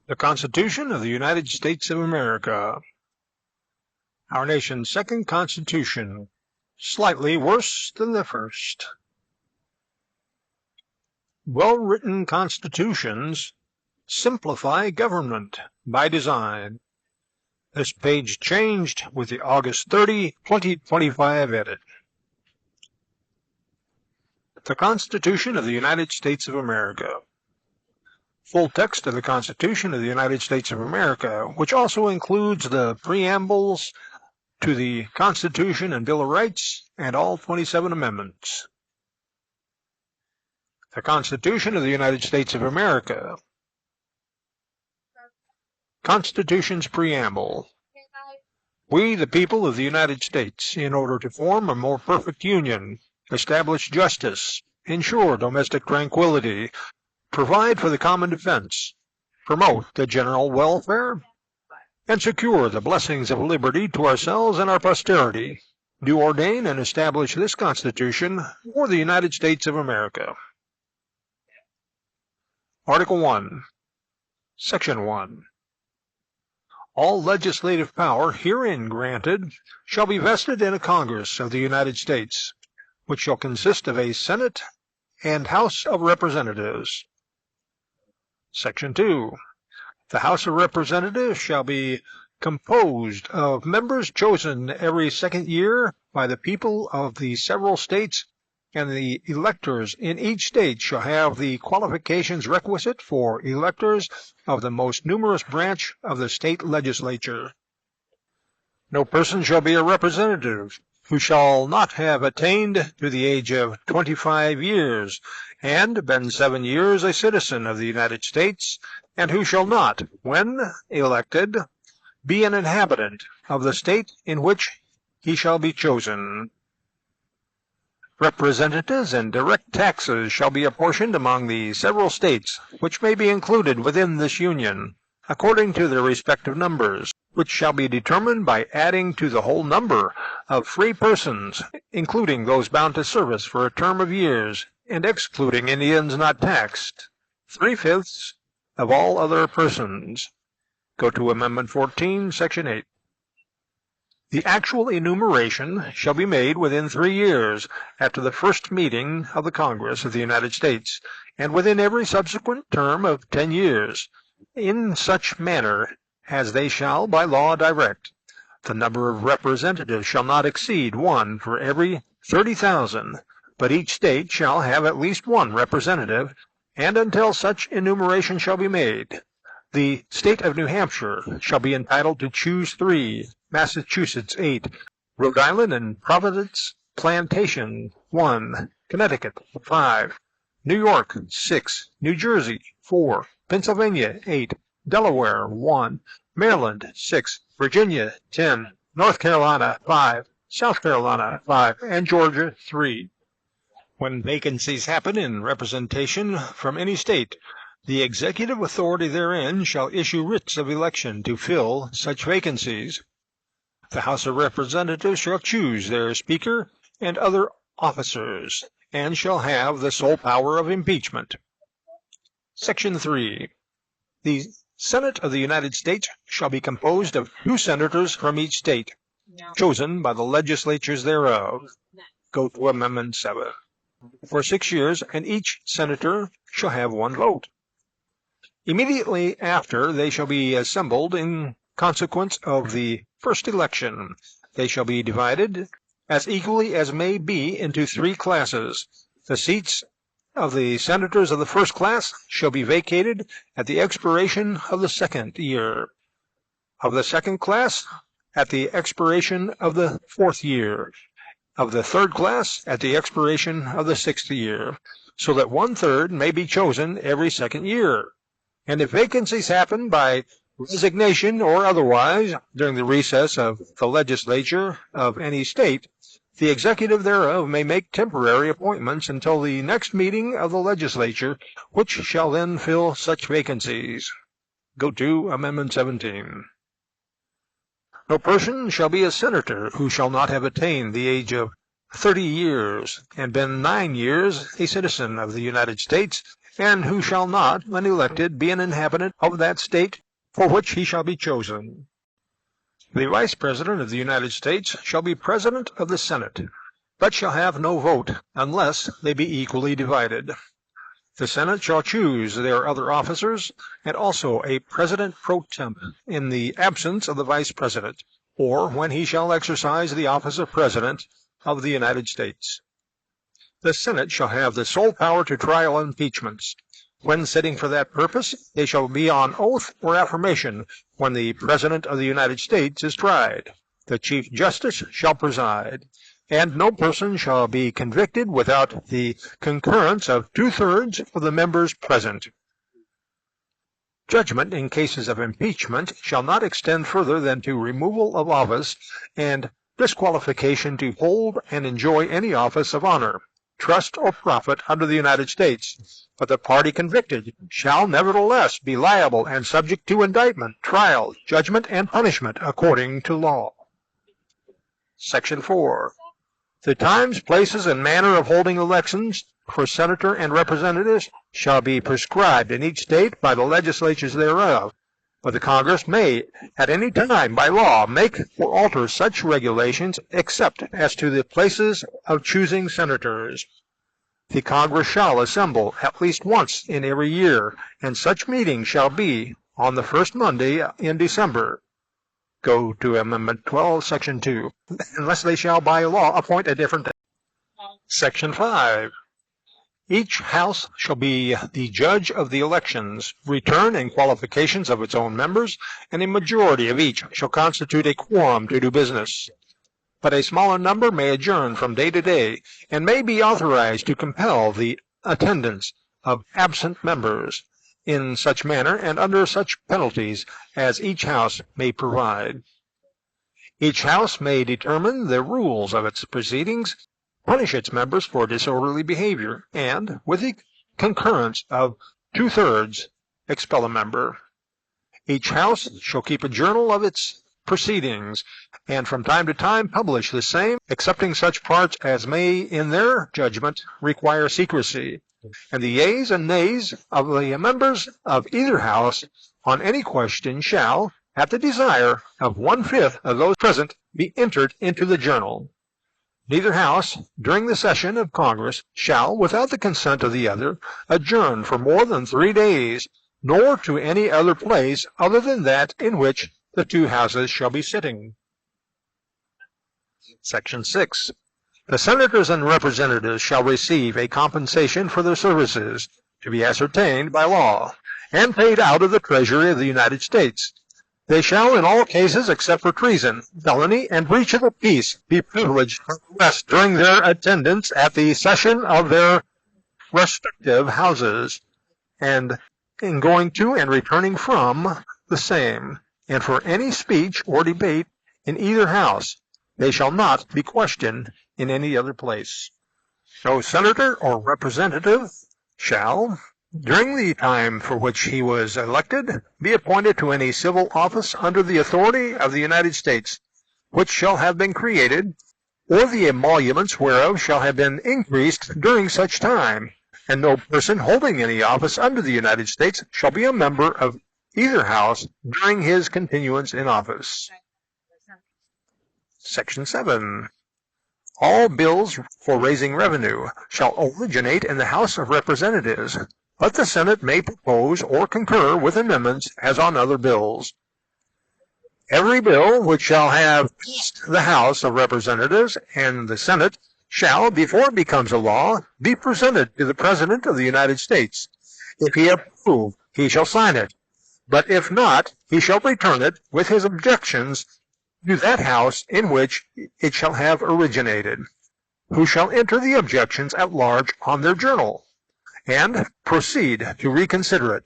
The Constitution of the United States of America. Our nation's second Constitution, slightly worse than the first. Well-written constitutions simplify government by design. This page changed with the August 30, 2025 edit. The Constitution of the United States of America. Full text of the Constitution of the United States of America, which also includes the preambles to the Constitution and Bill of Rights and all 27 amendments. The Constitution of the United States of America. Constitution's Preamble. We, the people of the United States, in order to form a more perfect union, establish justice, ensure domestic tranquility, provide for the common defense, promote the general welfare, and secure the blessings of liberty to ourselves and our posterity, do ordain and establish this Constitution for the United States of America. Article 1, Section 1. All legislative power herein granted shall be vested in a Congress of the United States, which shall consist of a Senate and House of Representatives. Section 2. The House of Representatives shall be composed of members chosen every second year by the people of the several states, and the electors in each state shall have the qualifications requisite for electors of the most numerous branch of the state legislature. No person shall be a representative who shall not have attained to the age of 25 years, and been 7 years a citizen of the United States, and who shall not, when elected, be an inhabitant of the state in which he shall be chosen. Representatives and direct taxes shall be apportioned among the several states which may be included within this Union, according to their respective numbers, which shall be determined by adding to the whole number of free persons, including those bound to service for a term of years, and excluding Indians not taxed, 3/5 of all other persons. Go to Amendment 14, Section 8. The actual enumeration shall be made within 3 years after the first meeting of the Congress of the United States, and within every subsequent term of 10 years, in such manner as they shall by law direct. The number of representatives shall not exceed 1 for every 30,000, but each state shall have at least 1 representative, and until such enumeration shall be made, the state of New Hampshire shall be entitled to choose 3, Massachusetts 8, Rhode Island and Providence Plantation 1, Connecticut 5, New York 6, New Jersey 4, Pennsylvania 8, Delaware 1, Maryland 6, Virginia 10, North Carolina 5, South Carolina 5, and Georgia 3. When vacancies happen in representation from any state, the executive authority therein shall issue writs of election to fill such vacancies. The House of Representatives shall choose their Speaker and other officers, and shall have the sole power of impeachment. Section 3. The Senate of the United States shall be composed of 2 senators from each state, chosen by the legislatures thereof. Go to Amendment 7. For 6 years, and each senator shall have 1 vote. Immediately after they shall be assembled in consequence of the first election, they shall be divided as equally as may be into 3 classes. The seats of the senators of the first class shall be vacated at the expiration of the second year, of the second class at the expiration of the 4th year, of the third class at the expiration of the 6th year, so that 1/3 may be chosen every second year. And if vacancies happen by resignation or otherwise during the recess of the legislature of any state, the executive thereof may make temporary appointments until the next meeting of the legislature, which shall then fill such vacancies. Go to Amendment 17. No person shall be a senator who shall not have attained the age of 30 years, and been 9 years a citizen of the United States, and who shall not, when elected, be an inhabitant of that state for which he shall be chosen. The Vice President of the United States shall be President of the Senate, but shall have no vote unless they be equally divided. The Senate shall choose their other officers, and also a President pro tem in the absence of the Vice President, or when he shall exercise the office of President of the United States. The Senate shall have the sole power to try all impeachments. When sitting for that purpose, they shall be on oath or affirmation when the President of the United States is tried. The Chief Justice shall preside, and no person shall be convicted without the concurrence of 2/3 of the members present. Judgment in cases of impeachment shall not extend further than to removal of office and disqualification to hold and enjoy any office of honor, trust, or profit under the United States, but the party convicted shall nevertheless be liable and subject to indictment, trial, judgment, and punishment according to law. Section 4. The times, places, and manner of holding elections for senator and representatives shall be prescribed in each state by the legislatures thereof, but the Congress may at any time by law make or alter such regulations except as to the places of choosing senators. The Congress shall assemble at least once in every year, and such meeting shall be on the first Monday in December. Go to Amendment 12, Section 2, unless they shall by law appoint a different day. Section 5. Each House shall be the judge of the elections, return and qualifications of its own members, and a majority of each shall constitute a quorum to do business. But a smaller number may adjourn from day to day, and may be authorized to compel the attendance of absent members in such manner and under such penalties as each House may provide. Each House may determine the rules of its proceedings, punish its members for disorderly behavior, and, with the concurrence of 2/3, expel a member. Each House shall keep a journal of its proceedings, and from time to time publish the same, excepting such parts as may, in their judgment, require secrecy. And the yeas and nays of the members of either House on any question shall, at the desire of 1/5 of those present, be entered into the journal. Neither House, during the session of Congress, shall, without the consent of the other, adjourn for more than 3 days, nor to any other place other than that in which the two Houses shall be sitting. Section 6. The Senators and Representatives shall receive a compensation for their services, to be ascertained by law, and paid out of the Treasury of the United States. They shall, in all cases except for treason, felony, and breach of the peace, be privileged from arrest during their attendance at the session of their respective Houses, and in going to and returning from the same, and for any speech or debate in either House. They shall not be questioned in any other place. No senator or representative shall, during the time for which he was elected, be appointed to any civil office under the authority of the United States, which shall have been created, or the emoluments whereof shall have been increased during such time, and no person holding any office under the United States shall be a member of either House during his continuance in office. Section 7. All bills for raising revenue shall originate in the House of Representatives, but the Senate may propose or concur with amendments as on other bills. Every bill which shall have passed the House of Representatives and the Senate shall, before it becomes a law, be presented to the President of the United States. If he approve, he shall sign it, but if not, he shall return it with his objections to that House in which it shall have originated, who shall enter the objections at large on their journal, and proceed to reconsider it.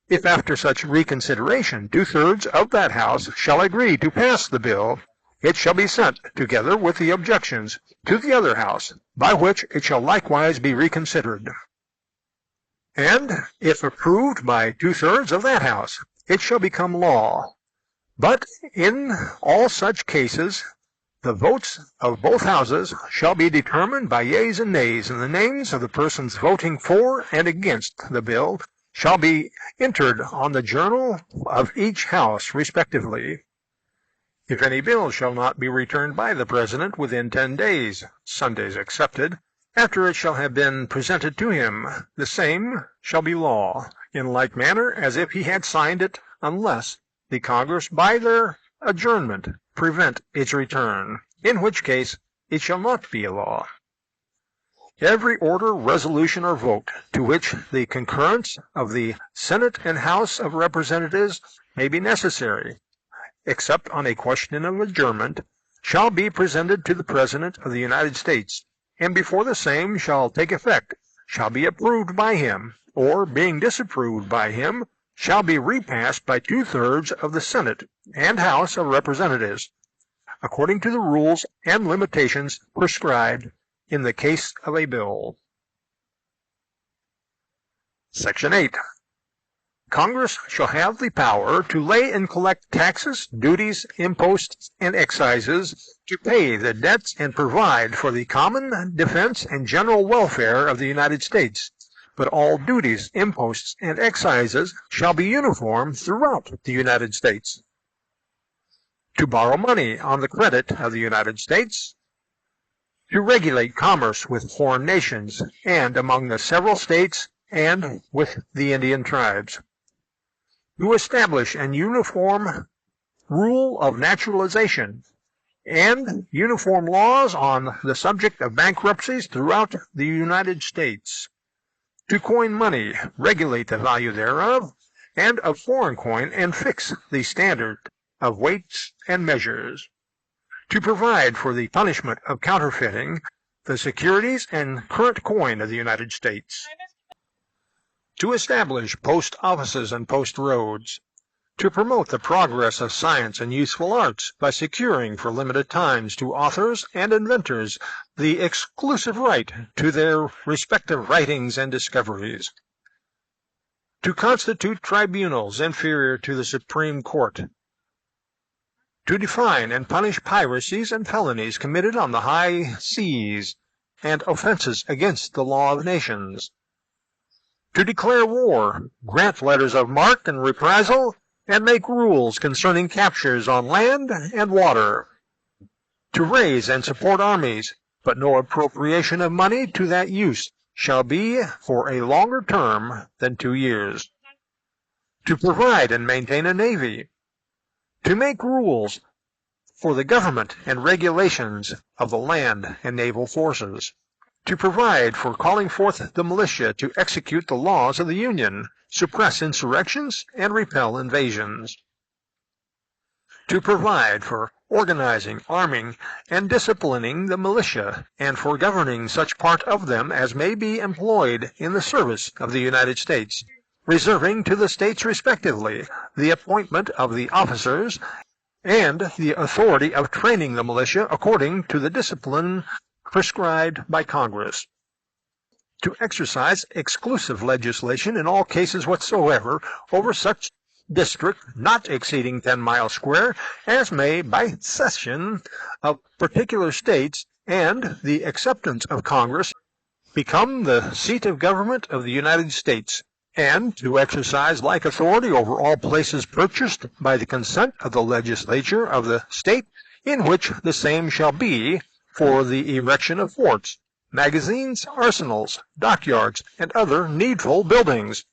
If after such reconsideration 2/3 of that House shall agree to pass the bill, it shall be sent, together with the objections, to the other House, by which it shall likewise be reconsidered. And if approved by 2/3 of that House, it shall become law. But in all such cases, The votes of both houses shall be determined by yeas and nays, and the names of the persons voting for and against the bill shall be entered on the journal of each house respectively. If any bill shall not be returned by the President within 10 days, Sundays excepted, after it shall have been presented to him, the same shall be law, in like manner as if he had signed it, unless the Congress by their adjournment prevent its return, in which case it shall not be a law. Every order, resolution, or vote to which the concurrence of the Senate and House of Representatives may be necessary, except on a question of adjournment, shall be presented to the President of the United States, and before the same shall take effect, shall be approved by him, or, being disapproved by him, shall be repassed by 2/3 of the Senate and House of Representatives, according to the rules and limitations prescribed in the case of a bill. Section 8. Congress shall have the power to lay and collect taxes, duties, imposts, and excises, to pay the debts and provide for the common defense and general welfare of the United States. But all duties, imposts, and excises shall be uniform throughout the United States. To borrow money on the credit of the United States. To regulate commerce with foreign nations and among the several states and with the Indian tribes. To establish an uniform rule of naturalization and uniform laws on the subject of bankruptcies throughout the United States. To coin money, regulate the value thereof, and of foreign coin, and fix the standard of weights and measures. To provide for the punishment of counterfeiting the securities and current coin of the United States. To establish post offices and post roads. To promote the progress of science and useful arts by securing for limited times to authors and inventors the exclusive right to their respective writings and discoveries. To constitute tribunals inferior to the Supreme Court. To define and punish piracies and felonies committed on the high seas and offenses against the law of nations. To declare war, grant letters of marque and reprisal, and make rules concerning captures on land and water. To raise and support armies, but no appropriation of money to that use shall be for a longer term than 2 years. To provide and maintain a navy. To make rules for the government and regulations of the land and naval forces. To provide for calling forth the militia to execute the laws of the Union, suppress insurrections, and repel invasions. To provide for organizing, arming, and disciplining the militia, and for governing such part of them as may be employed in the service of the United States, reserving to the states respectively the appointment of the officers and the authority of training the militia according to the discipline prescribed by Congress. To exercise exclusive legislation in all cases whatsoever over such district not exceeding 10 miles square as may, by cession of particular states and the acceptance of Congress, become the seat of government of the United States, and to exercise like authority over all places purchased by the consent of the legislature of the state in which the same shall be, for the erection of forts, magazines, arsenals, dockyards, and other needful buildings,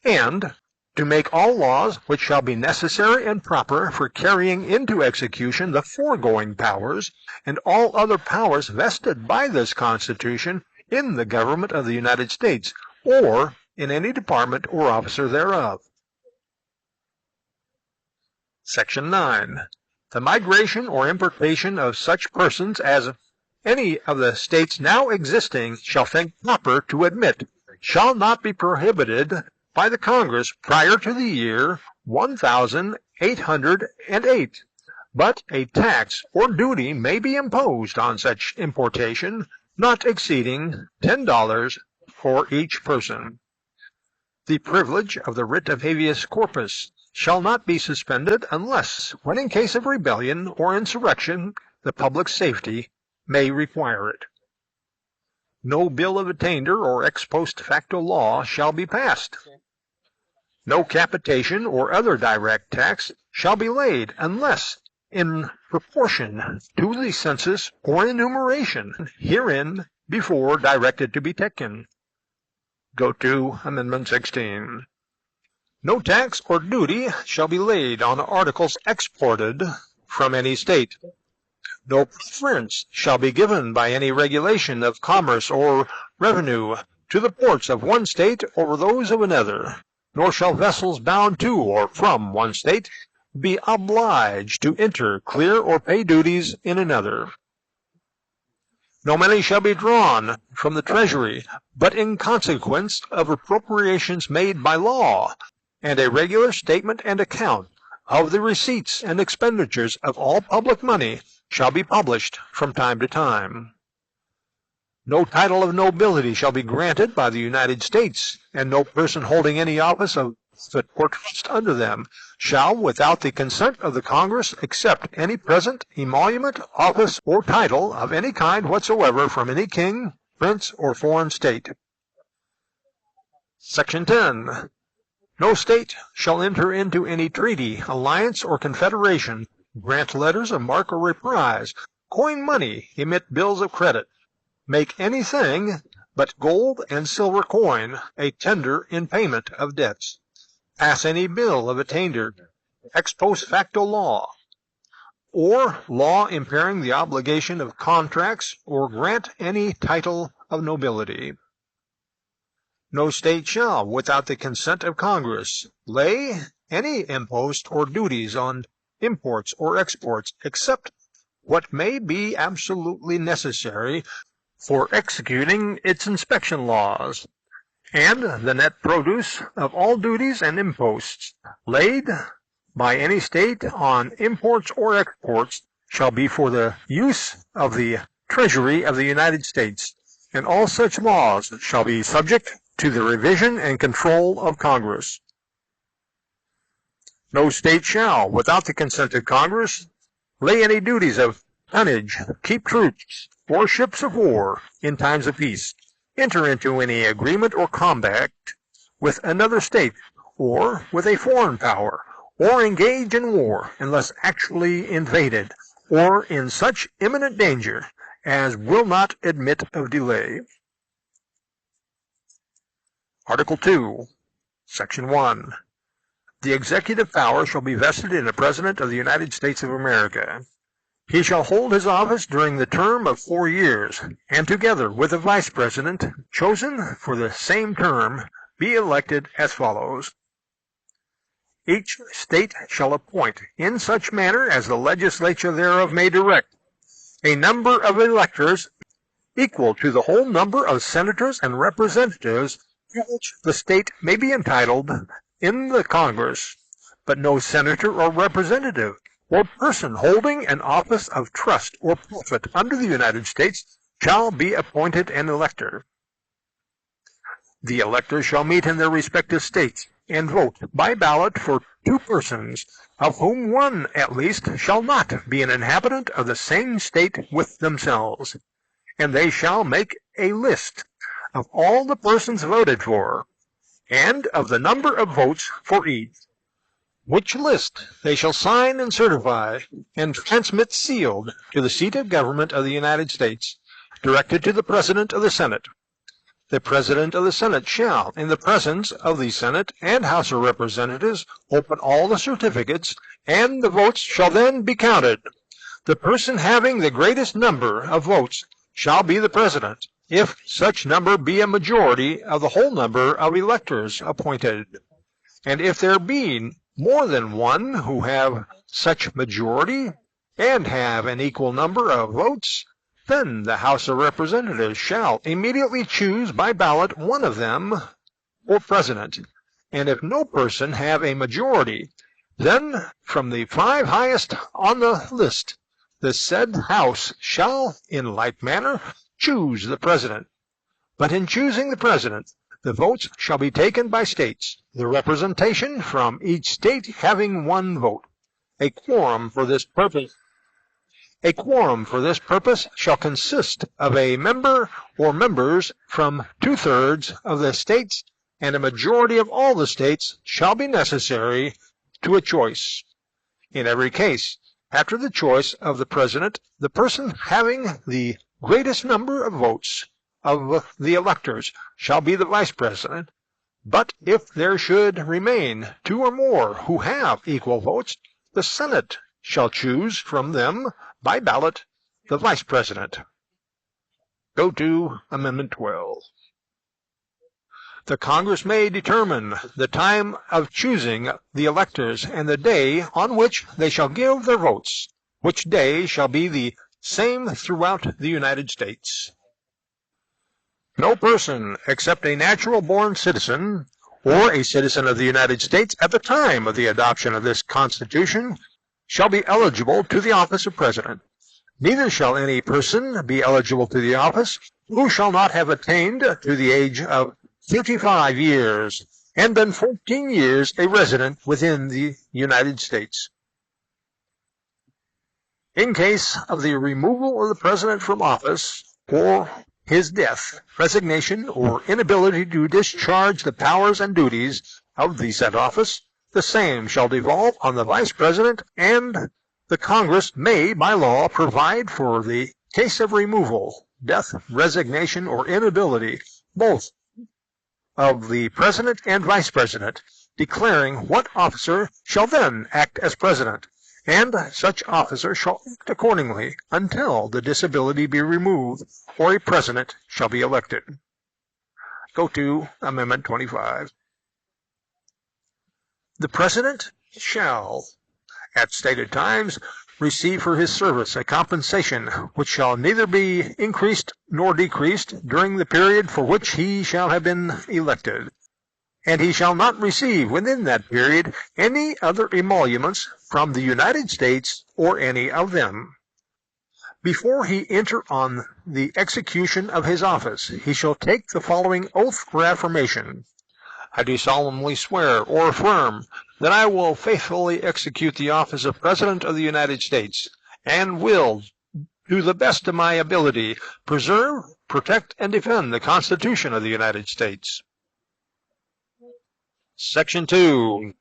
and to make all laws which shall be necessary and proper for carrying into execution the foregoing powers, and all other powers vested by this Constitution in the government of the United States, or in any department or officer thereof. Section 9. The migration or importation of such persons as any of the states now existing shall think proper to admit shall not be prohibited by the Congress prior to the year 1808, but a tax or duty may be imposed on such importation not exceeding $10 for each person. The privilege of the writ of habeas corpus shall not be suspended unless, when in case of rebellion or insurrection, the public safety may require it. No bill of attainder or ex post facto law shall be passed. No capitation or other direct tax shall be laid unless in proportion to the census or enumeration herein before directed to be taken. Go to Amendment 16. No tax or duty shall be laid on articles exported from any state. No preference shall be given by any regulation of commerce or revenue to the ports of one state over those of another, nor shall vessels bound to or from one state be obliged to enter, clear, or pay duties in another. No money shall be drawn from the treasury, but in consequence of appropriations made by law, and a regular statement and account of the receipts and expenditures of all public money shall be published from time to time. No title of nobility shall be granted by the United States, and no person holding any office of or trust under them shall, without the consent of the Congress, accept any present, emolument, office, or title of any kind whatsoever from any king, prince, or foreign state. Section 10. No state shall enter into any treaty, alliance, or confederation, grant letters of marque or reprise, coin money, emit bills of credit, make anything but gold and silver coin a tender in payment of debts, pass any bill of attainder, ex post facto law, or law impairing the obligation of contracts, or grant any title of nobility. No state shall, without the consent of Congress, lay any impost or duties on imports or exports, except what may be absolutely necessary for executing its inspection laws, and the net produce of all duties and imposts laid by any state on imports or exports shall be for the use of the Treasury of the United States, and all such laws shall be subject to the revision and control of Congress. No state shall, without the consent of Congress, lay any duties of tonnage, keep troops, or ships of war in times of peace, enter into any agreement or compact with another state, or with a foreign power, or engage in war unless actually invaded, or in such imminent danger as will not admit of delay. Article 2, Section 1. The executive power shall be vested in the President of the United States of America. He shall hold his office during the term of 4 years, and together with the Vice President, chosen for the same term, be elected as follows. Each state shall appoint, in such manner as the legislature thereof may direct, a number of electors equal to the whole number of senators and representatives to which the state may be entitled in the Congress, but no senator or representative or person holding an office of trust or profit under the United States shall be appointed an elector. The electors shall meet in their respective states and vote by ballot for 2 persons, of whom one at least shall not be an inhabitant of the same state with themselves, and they shall make a list of all the persons voted for, and of the number of votes for each, which list they shall sign and certify, and transmit sealed to the seat of government of the United States, directed to the President of the Senate. The President of the Senate shall, in the presence of the Senate and House of Representatives, open all the certificates, and the votes shall then be counted. The person having the greatest number of votes shall be the President, if such number be a majority of the whole number of electors appointed. And if there be more than one who have such majority, and have an equal number of votes, then the House of Representatives shall immediately choose by ballot one of them for President. And if no person have a majority, then from the 5 highest on the list, the said House shall in like manner choose the President. But in choosing the President, the votes shall be taken by states, the representation from each state having 1 vote. A quorum for this purpose A quorum for this purpose shall consist of a member or members from 2/3 of the states, and a majority of all the states shall be necessary to a choice. In every case, after the choice of the President, the person having the greatest number of votes of the electors shall be the Vice President, but if there should remain 2 or more who have equal votes, the Senate shall choose from them by ballot the Vice President. Go to Amendment 12. The Congress may determine the time of choosing the electors and the day on which they shall give their votes, which day shall be the same throughout the United States. No person except a natural-born citizen or a citizen of the United States at the time of the adoption of this Constitution shall be eligible to the office of President. Neither shall any person be eligible to the office who shall not have attained to the age of 35 years and been 14 years a resident within the United States. In case of the removal of the President from office, or his death, resignation, or inability to discharge the powers and duties of the said office, the same shall devolve on the Vice President, and the Congress may, by law, provide for the case of removal, death, resignation, or inability, both of the President and Vice President, declaring what officer shall then act as President, and such officer shall act accordingly until the disability be removed or a President shall be elected. Go to Amendment 25. The President shall, at stated times, receive for his service a compensation which shall neither be increased nor decreased during the period for which he shall have been elected, and he shall not receive within that period any other emoluments from the United States or any of them. Before he enter on the execution of his office, he shall take the following oath or affirmation. I do solemnly swear or affirm that I will faithfully execute the office of President of the United States, and will, to the best of my ability, preserve, protect, and defend the Constitution of the United States. Section 2.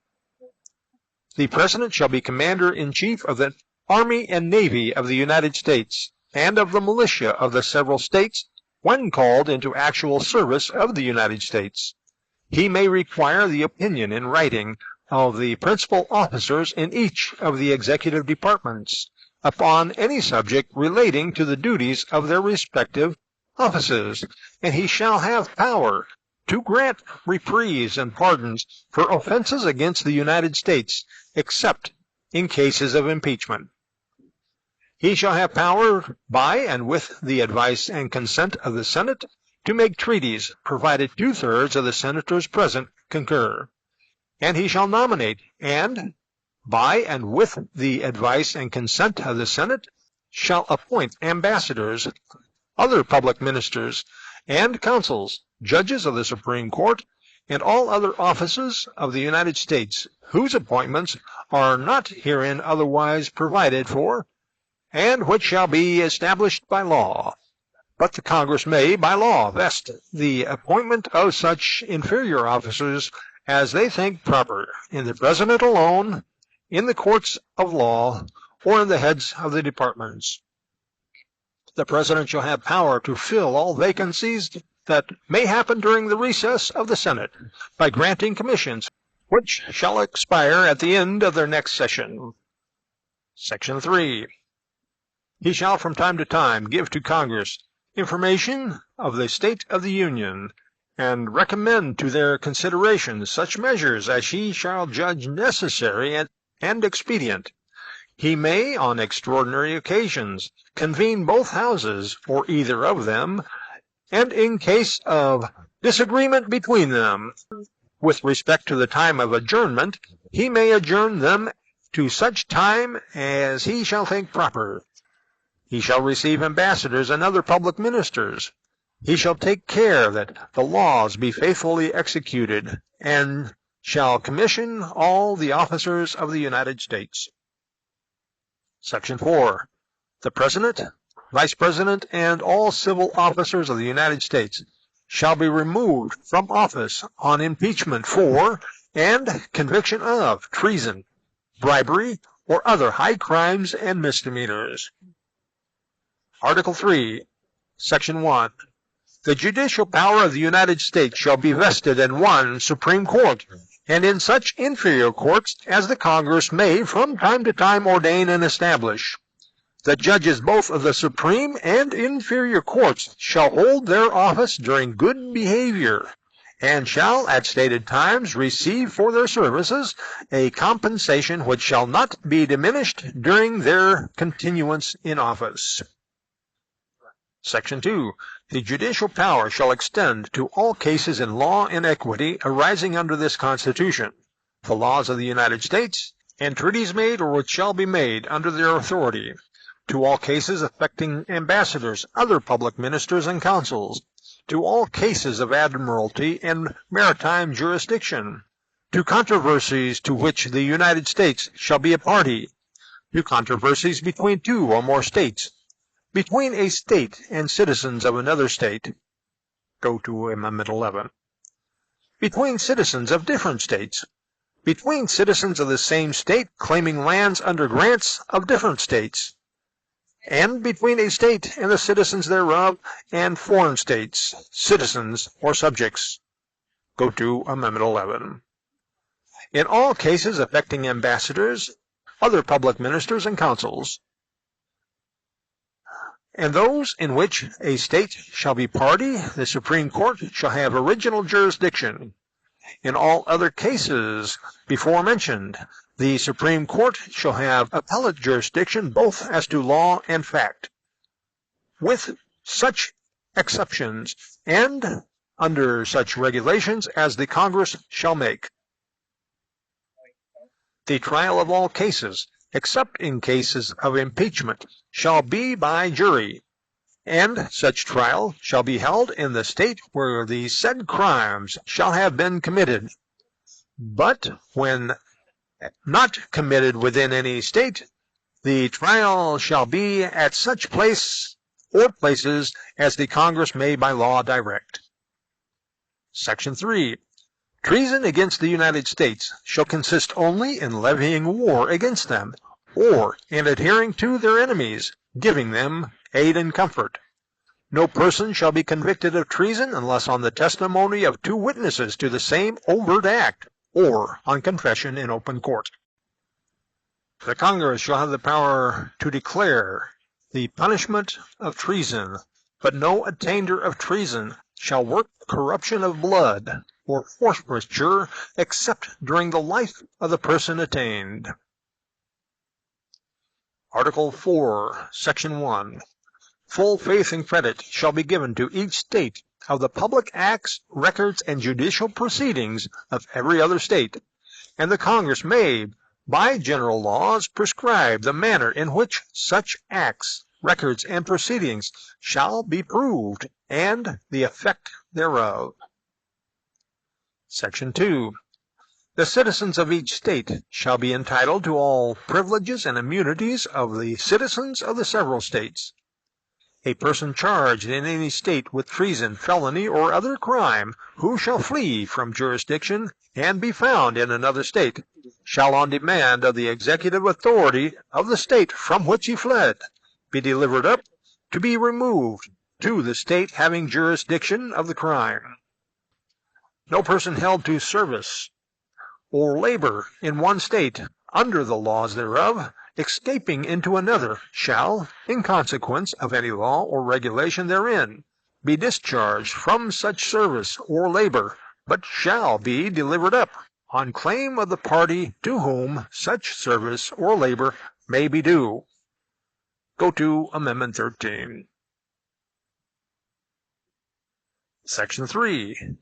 The President shall be Commander-in-Chief of the Army and Navy of the United States, and of the militia of the several states, when called into actual service of the United States. He may require the opinion in writing of the principal officers in each of the executive departments upon any subject relating to the duties of their respective offices, and he shall have power to grant reprieves and pardons for offenses against the United States, except in cases of impeachment. He shall have power, by and with the advice and consent of the Senate, to make treaties, provided 2/3 of the senators present concur. And he shall nominate, and, by and with the advice and consent of the Senate, shall appoint ambassadors, other public ministers, and consuls, judges of the Supreme Court, and all other offices of the United States, whose appointments are not herein otherwise provided for, and which shall be established by law. But the Congress may, by law, vest the appointment of such inferior officers as they think proper in the President alone, in the courts of law, or in the heads of the departments. The President shall have power to fill all vacancies that may happen during the recess of the Senate, by granting commissions, which shall expire at the end of their next session. Section 3. He shall from time to time give to Congress information of the state of the Union, and recommend to their consideration such measures as he shall judge necessary and expedient. He may, on extraordinary occasions, convene both houses, or either of them, and in case of disagreement between them, with respect to the time of adjournment, he may adjourn them to such time as he shall think proper. He shall receive ambassadors and other public ministers. He shall take care that the laws be faithfully executed, and shall commission all the officers of the United States. Section 4. The President, Vice President, and all civil officers of the United States shall be removed from office on impeachment for and conviction of treason, bribery, or other high crimes and misdemeanors. Article 3, Section 1. The judicial power of the United States shall be vested in one Supreme Court, and in such inferior courts as the Congress may from time to time ordain and establish. The judges both of the Supreme and inferior courts shall hold their office during good behavior, and shall at stated times receive for their services a compensation which shall not be diminished during their continuance in office. Section 2. The judicial power shall extend to all cases in law and equity arising under this Constitution, the laws of the United States, and treaties made or which shall be made under their authority, to all cases affecting ambassadors, other public ministers, and consuls, to all cases of admiralty and maritime jurisdiction, to controversies to which the United States shall be a party, to controversies between two or more states, between a state and citizens of another state. Go to Amendment 11. Between citizens of different states, between citizens of the same state claiming lands under grants of different states, and between a state and the citizens thereof and foreign states, citizens or subjects. Go to Amendment 11. In all cases affecting ambassadors, other public ministers, and consuls, and those in which a state shall be party, the Supreme Court shall have original jurisdiction. In all other cases before mentioned, the Supreme Court shall have appellate jurisdiction both as to law and fact, with such exceptions and under such regulations as the Congress shall make. The trial of all cases, except in cases of impeachment, shall be by jury, and such trial shall be held in the state where the said crimes shall have been committed. But when not committed within any state, the trial shall be at such place or places as the Congress may by law direct. Section 3. Treason against the United States shall consist only in levying war against them, or in adhering to their enemies, giving them aid and comfort. No person shall be convicted of treason unless on the testimony of two witnesses to the same overt act, or on confession in open court. The Congress shall have the power to declare the punishment of treason, but no attainder of treason shall work corruption of blood or forfeiture except during the life of the person attainted. Article 4, Section 1. Full faith and credit shall be given to each state of the public acts, records, and judicial proceedings of every other state, and the Congress may, by general laws, prescribe the manner in which such acts, records, and proceedings shall be proved, and the effect thereof. Section 2. The citizens of each state shall be entitled to all privileges and immunities of the citizens of the several states. A person charged in any state with treason, felony, or other crime, who shall flee from jurisdiction and be found in another state, shall on demand of the executive authority of the state from which he fled, be delivered up to be removed to the state having jurisdiction of the crime. No person held to service or labor in one state under the laws thereof, escaping into another, shall, in consequence of any law or regulation therein, be discharged from such service or labor, but shall be delivered up on claim of the party to whom such service or labor may be due. Go to Amendment 13. Section 3.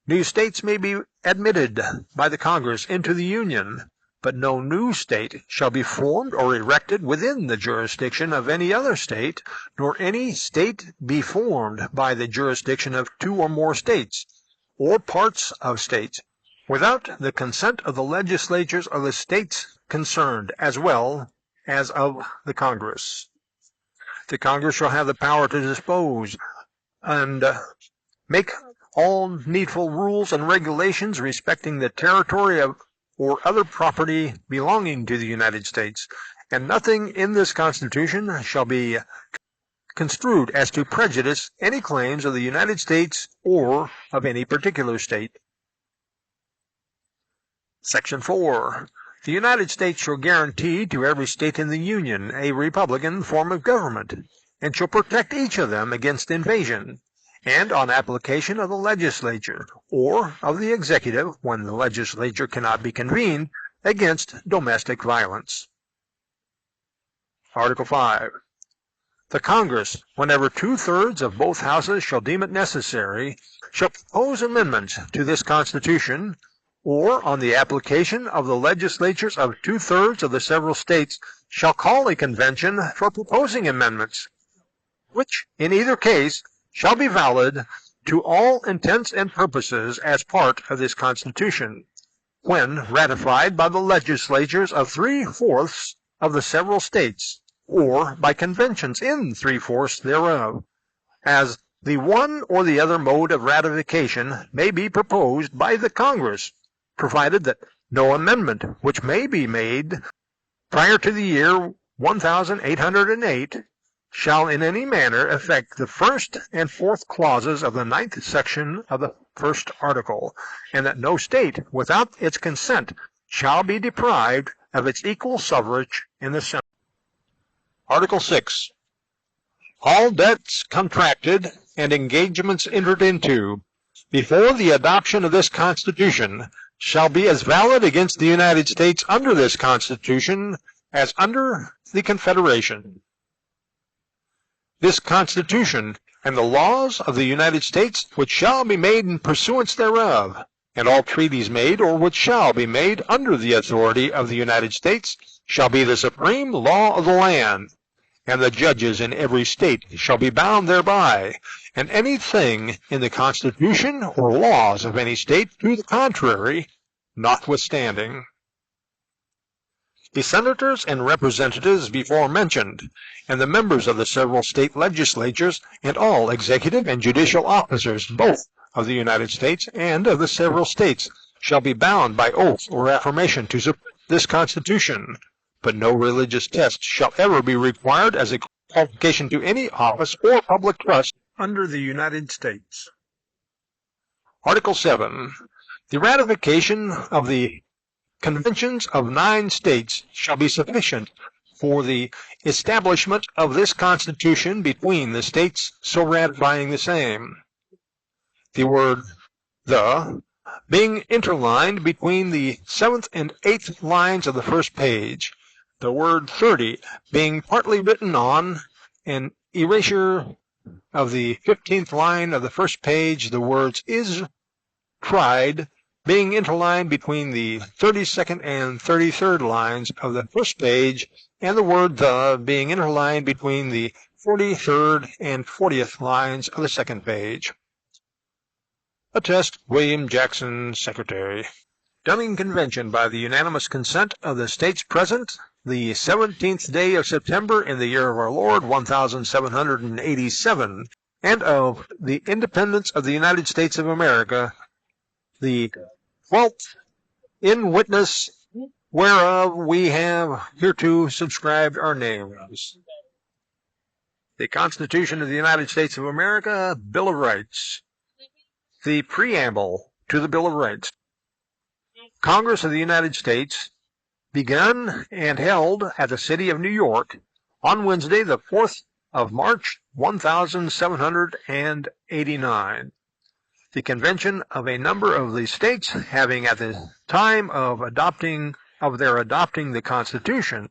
New states may be admitted by the Congress into the Union, but no new state shall be formed or erected within the jurisdiction of any other state, nor any state be formed by the jurisdiction of two or more states, or parts of states, without the consent of the legislatures of the states concerned, as well as of the Congress. The Congress shall have the power to dispose and make all needful rules and regulations respecting the territory of or other property belonging to the United States, and nothing in this Constitution shall be construed as to prejudice any claims of the United States or of any particular state. Section 4. The United States shall guarantee to every state in the Union a republican form of government, and shall protect each of them against invasion, and on application of the legislature, or of the executive, when the legislature cannot be convened, against domestic violence. Article 5. The Congress, whenever 2/3 of both houses shall deem it necessary, shall propose amendments to this Constitution, or on the application of the legislatures of 2/3 of the several states, shall call a convention for proposing amendments, which, in either case, shall be valid to all intents and purposes as part of this Constitution, when ratified by the legislatures of 3/4 of the several states, or by conventions in 3/4 thereof, as the one or the other mode of ratification may be proposed by the Congress, provided that no amendment which may be made prior to the year 1808 shall in any manner affect the first and fourth clauses of the 9th section of the first article, and that no state without its consent shall be deprived of its equal suffrage in the Senate. Article 6. All debts contracted and engagements entered into before the adoption of this Constitution shall be as valid against the United States under this Constitution as under the Confederation. This Constitution and the laws of the United States which shall be made in pursuance thereof, and all treaties made or which shall be made under the authority of the United States, shall be the supreme law of the land, and the judges in every state shall be bound thereby, and anything in the Constitution or laws of any state to the contrary, notwithstanding. The senators and representatives before mentioned, and the members of the several state legislatures, and all executive and judicial officers, both of the United States and of the several states, shall be bound by oath or affirmation to support this Constitution, but no religious test shall ever be required as a qualification to any office or public trust under the United States. Article 7. The ratification of the conventions of 9 states shall be sufficient for the establishment of this Constitution between the states so ratifying the same. The word "the" being interlined between the 7th and 8th lines of the first page, the word 30 being partly written on an erasure of the 15th line of the first page, the words "is tried" being interlined between the 32nd and 33rd lines of the first page, and the word "the" being interlined between the 43rd and 40th lines of the second page. Attest William Jackson, Secretary. Done in convention by the unanimous consent of the states present, the 17th day of September in the year of our Lord 1787, and of the independence of the United States of America, the 12th, in witness whereof we have hereto subscribed our names. The Constitution of the United States of America, Bill of Rights. The Preamble to the Bill of Rights. Congress of the United States, begun and held at the city of New York on Wednesday, the 4th of March, 1789. The convention of a number of the states having at the time of their adopting the Constitution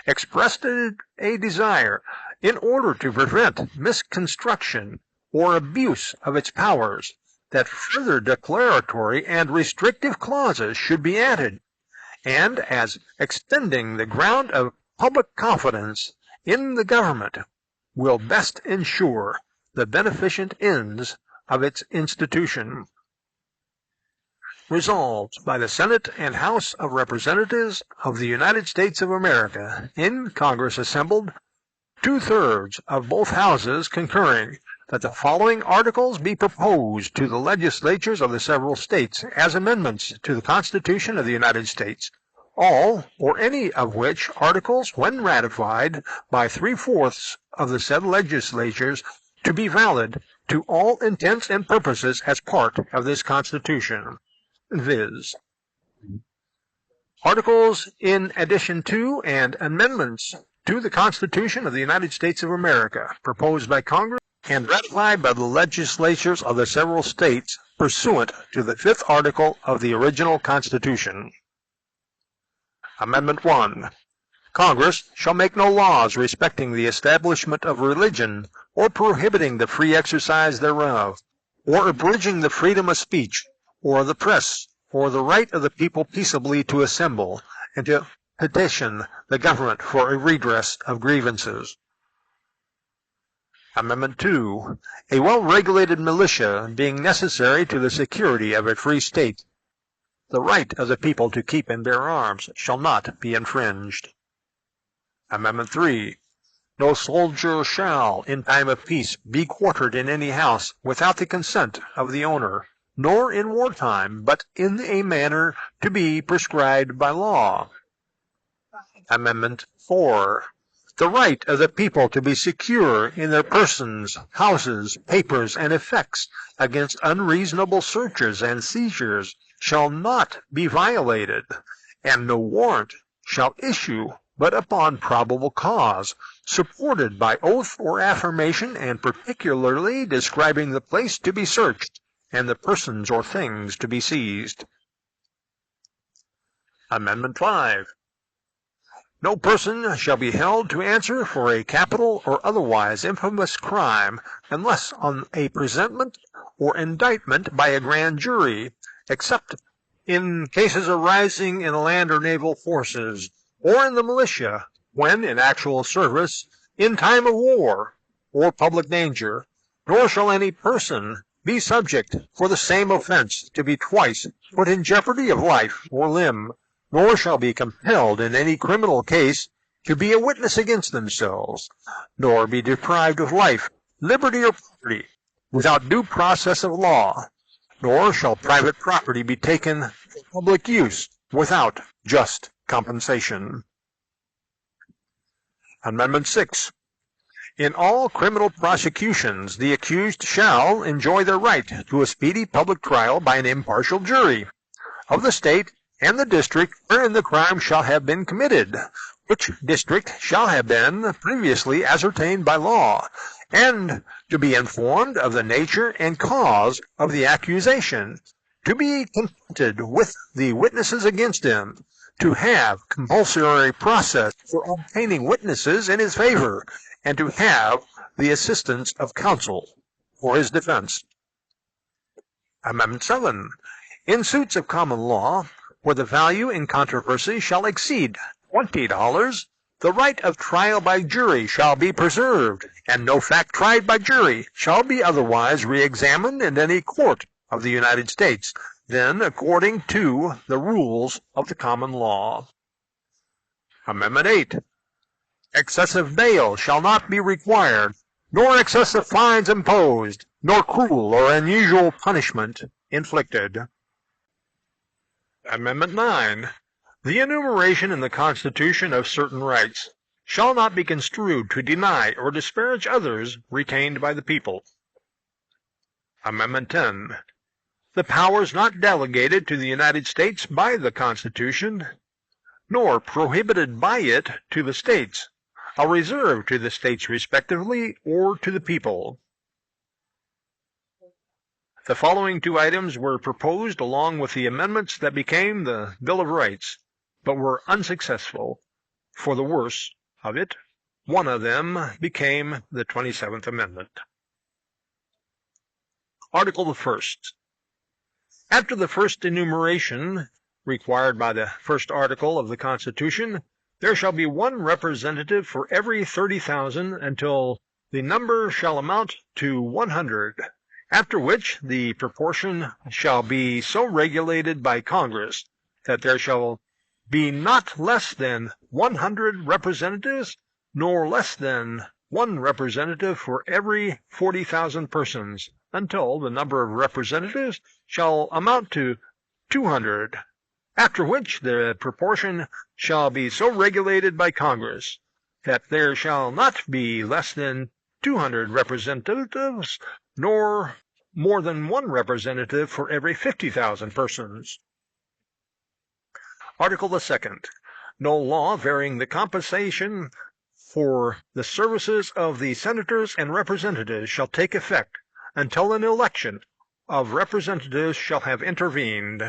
expressed a desire, in order to prevent misconstruction or abuse of its powers, that further declaratory and restrictive clauses should be added, and as extending the ground of public confidence in the government will best ensure the beneficent ends of its institution. Resolved by the Senate and House of Representatives of the United States of America, in Congress assembled 2/3 of both houses concurring, that the following articles be proposed to the legislatures of the several states as amendments to the Constitution of the United States, all or any of which articles, when ratified by 3/4 of the said legislatures, to be valid to all intents and purposes as part of this Constitution, viz. Articles in addition to and amendments to the Constitution of the United States of America, proposed by Congress and ratified by the legislatures of the several states pursuant to the 5th article of the original Constitution. Amendment 1. Congress shall make no laws respecting the establishment of religion, or prohibiting the free exercise thereof, or abridging the freedom of speech, or of the press, or the right of the people peaceably to assemble, and to petition the government for a redress of grievances. Amendment 2. A well-regulated militia being necessary to the security of a free state, the right of the people to keep and bear arms shall not be infringed. Amendment 3. No soldier shall, in time of peace, be quartered in any house without the consent of the owner, nor in wartime, but in a manner to be prescribed by law. Amendment 4. The right of the people to be secure in their persons, houses, papers, and effects against unreasonable searches and seizures shall not be violated, and no warrant shall issue but upon probable cause, supported by oath or affirmation, and particularly describing the place to be searched and the persons or things to be seized. Amendment 5. No person shall be held to answer for a capital or otherwise infamous crime unless on a presentment or indictment by a grand jury, except in cases arising in the land or naval forces, or in the militia, when in actual service, in time of war, or public danger, nor shall any person be subject for the same offense to be twice put in jeopardy of life or limb, nor shall be compelled in any criminal case to be a witness against themselves, nor be deprived of life, liberty, or property without due process of law, nor shall private property be taken for public use without just compensation. Amendment 6. In all criminal prosecutions, the accused shall enjoy their right to a speedy public trial by an impartial jury of the state and the district wherein the crime shall have been committed, which district shall have been previously ascertained by law, and to be informed of the nature and cause of the accusation, to be consulted with the witnesses against him, to have compulsory process for obtaining witnesses in his favor, and to have the assistance of counsel for his defense. Amendment 7. In suits of common law, where the value in controversy shall exceed $20, the right of trial by jury shall be preserved, and no fact tried by jury shall be otherwise re-examined in any court of the United States than according to the rules of the common law. Amendment 8. Excessive bail shall not be required, nor excessive fines imposed, nor cruel or unusual punishment inflicted. Amendment 9. The enumeration in the Constitution of certain rights shall not be construed to deny or disparage others retained by the people. Amendment 10. The powers not delegated to the United States by the Constitution, nor prohibited by it to the states, are reserved to the states respectively or to the people. The following two items were proposed along with the amendments that became the Bill of Rights, but were unsuccessful. For the worse of it, one of them became the 27th Amendment. Article the First. After the first enumeration, required by the first article of the Constitution, there shall be one representative for every 30,000 until the number shall amount to 100, after which the proportion shall be so regulated by Congress that there shall be not less than 100 representatives, nor less than one representative for every 40,000 persons, until the number of representatives shall amount to 200, after which the proportion shall be so regulated by Congress that there shall not be less than 200 representatives, nor more than one representative for every 50,000 persons. Article the Second. No law varying the compensation for the services of the senators and representatives shall take effect until an election of representatives shall have intervened.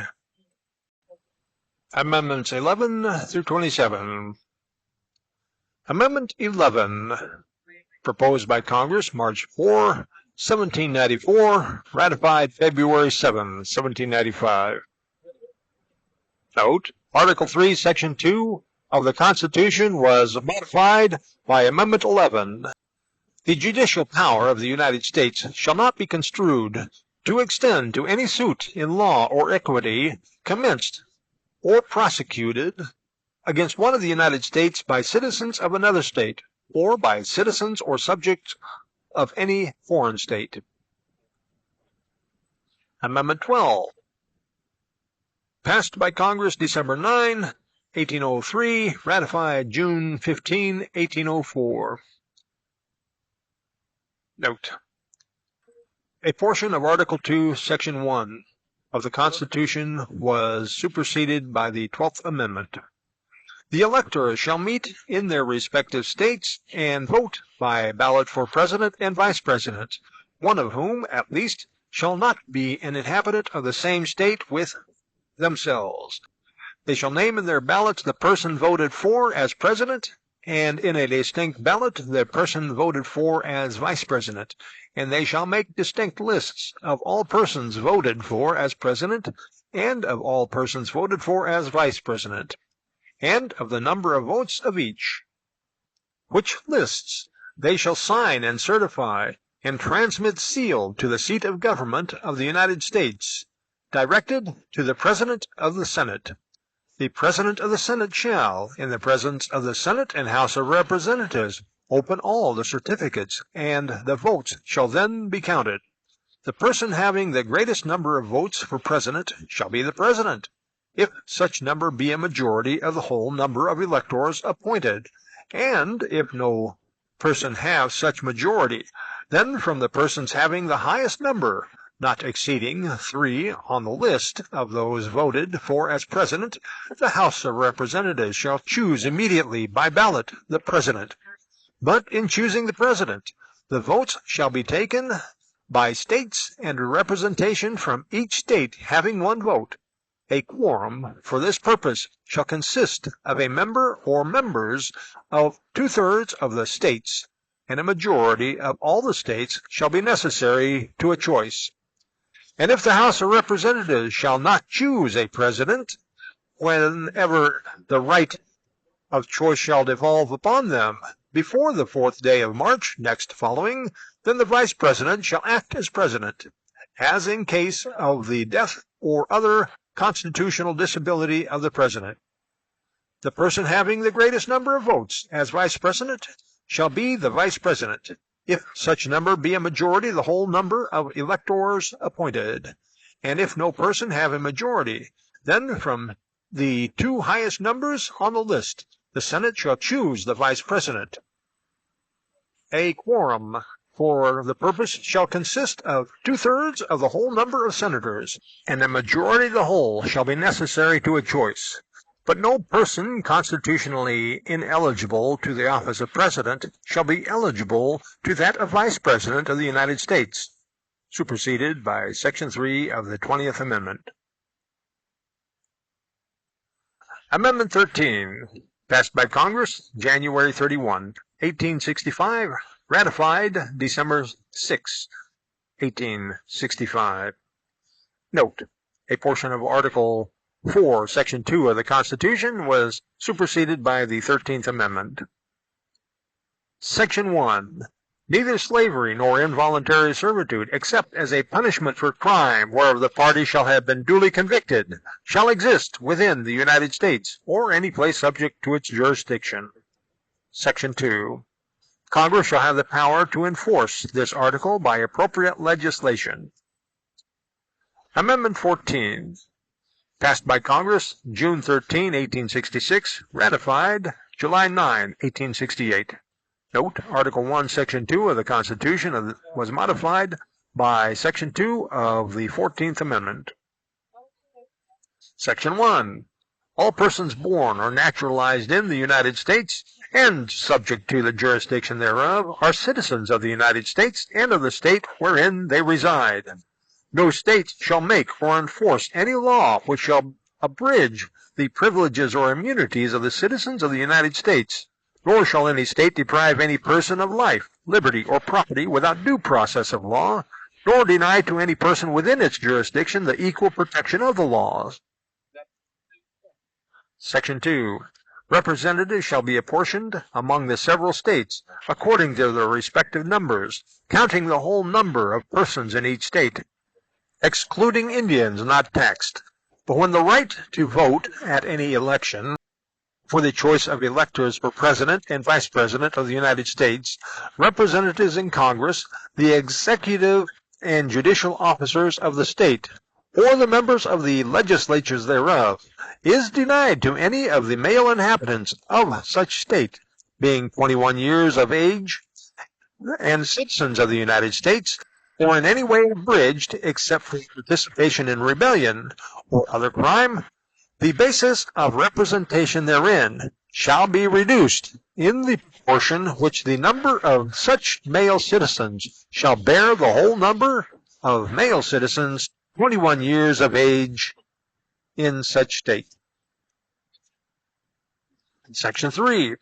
Amendments 11 through 27. Amendment 11, proposed by Congress March 4, 1794, ratified February 7, 1795. Note, Article 3, Section 2 of the Constitution was modified by Amendment 11. The judicial power of the United States shall not be construed to extend to any suit in law or equity commenced or prosecuted against one of the United States by citizens of another state, or by citizens or subjects of any foreign state. Amendment 12, passed by Congress December 9, 1803, ratified June 15, 1804. Note, a portion of Article 2, Section 1 of the Constitution was superseded by the 12th Amendment. The electors shall meet in their respective states and vote by ballot for President and Vice President, one of whom, at least, shall not be an inhabitant of the same state with themselves. They shall name in their ballots the person voted for as President, and in a distinct ballot the person voted for as Vice President, and they shall make distinct lists of all persons voted for as President, and of all persons voted for as Vice President, and of the number of votes of each, which lists they shall sign and certify, and transmit sealed to the seat of government of the United States, directed to the President of the Senate. The President of the Senate shall, in the presence of the Senate and House of Representatives, open all the certificates, and the votes shall then be counted. The person having the greatest number of votes for President shall be the President, if such number be a majority of the whole number of electors appointed, and if no person have such majority, then from the persons having the highest number, not exceeding 3 on the list of those voted for as President, the House of Representatives shall choose immediately by ballot the President. But in choosing the President, the votes shall be taken by states, and a representation from each state having one vote. A quorum for this purpose shall consist of a member or members of 2/3 of the states, and a majority of all the states shall be necessary to a choice. And if the House of Representatives shall not choose a President, whenever the right of choice shall devolve upon them before the 4th day of March next following, then the Vice President shall act as President, as in case of the death or other constitutional disability of the President. The person having the greatest number of votes as Vice President shall be the Vice President, if such number be a majority of the whole number of electors appointed. And if no person have a majority, then from the 2 highest numbers on the list, the Senate shall choose the Vice President. A quorum for the purpose shall consist of 2/3 of the whole number of senators, and a majority of the whole shall be necessary to a choice. But no person constitutionally ineligible to the office of President shall be eligible to that of Vice President of the United States, superseded by Section 3 of the 20th Amendment. Amendment 13, passed by Congress January 31, 1865, ratified December 6, 1865. Note, a portion of Article 4, Section 2 of the Constitution was superseded by the 13th Amendment. Section 1. Neither slavery nor involuntary servitude, except as a punishment for crime whereof the party shall have been duly convicted, shall exist within the United States, or any place subject to its jurisdiction. Section 2. Congress shall have the power to enforce this article by appropriate legislation. Amendment 14, passed by Congress June 13, 1866, ratified July 9, 1868. Note, Article 1, Section 2 of the Constitution was modified by Section 2 of the 14th Amendment. Section 1. All persons born or naturalized in the United States and subject to the jurisdiction thereof are citizens of the United States and of the state wherein they reside. No state shall make or enforce any law which shall abridge the privileges or immunities of the citizens of the United States, nor shall any state deprive any person of life, liberty, or property without due process of law, nor deny to any person within its jurisdiction the equal protection of the laws. Section 2. Representatives shall be apportioned among the several states according to their respective numbers, counting the whole number of persons in each state, excluding Indians not taxed. But when the right to vote at any election for the choice of electors for President and Vice President of the United States, representatives in Congress, the executive and judicial officers of the state, or the members of the legislatures thereof, is denied to any of the male inhabitants of such state, being 21 years of age and citizens of the United States, or in any way abridged except for participation in rebellion or other crime, the basis of representation therein shall be reduced in the proportion which the number of such male citizens shall bear the whole number of male citizens 21 years of age in such state. Section 3.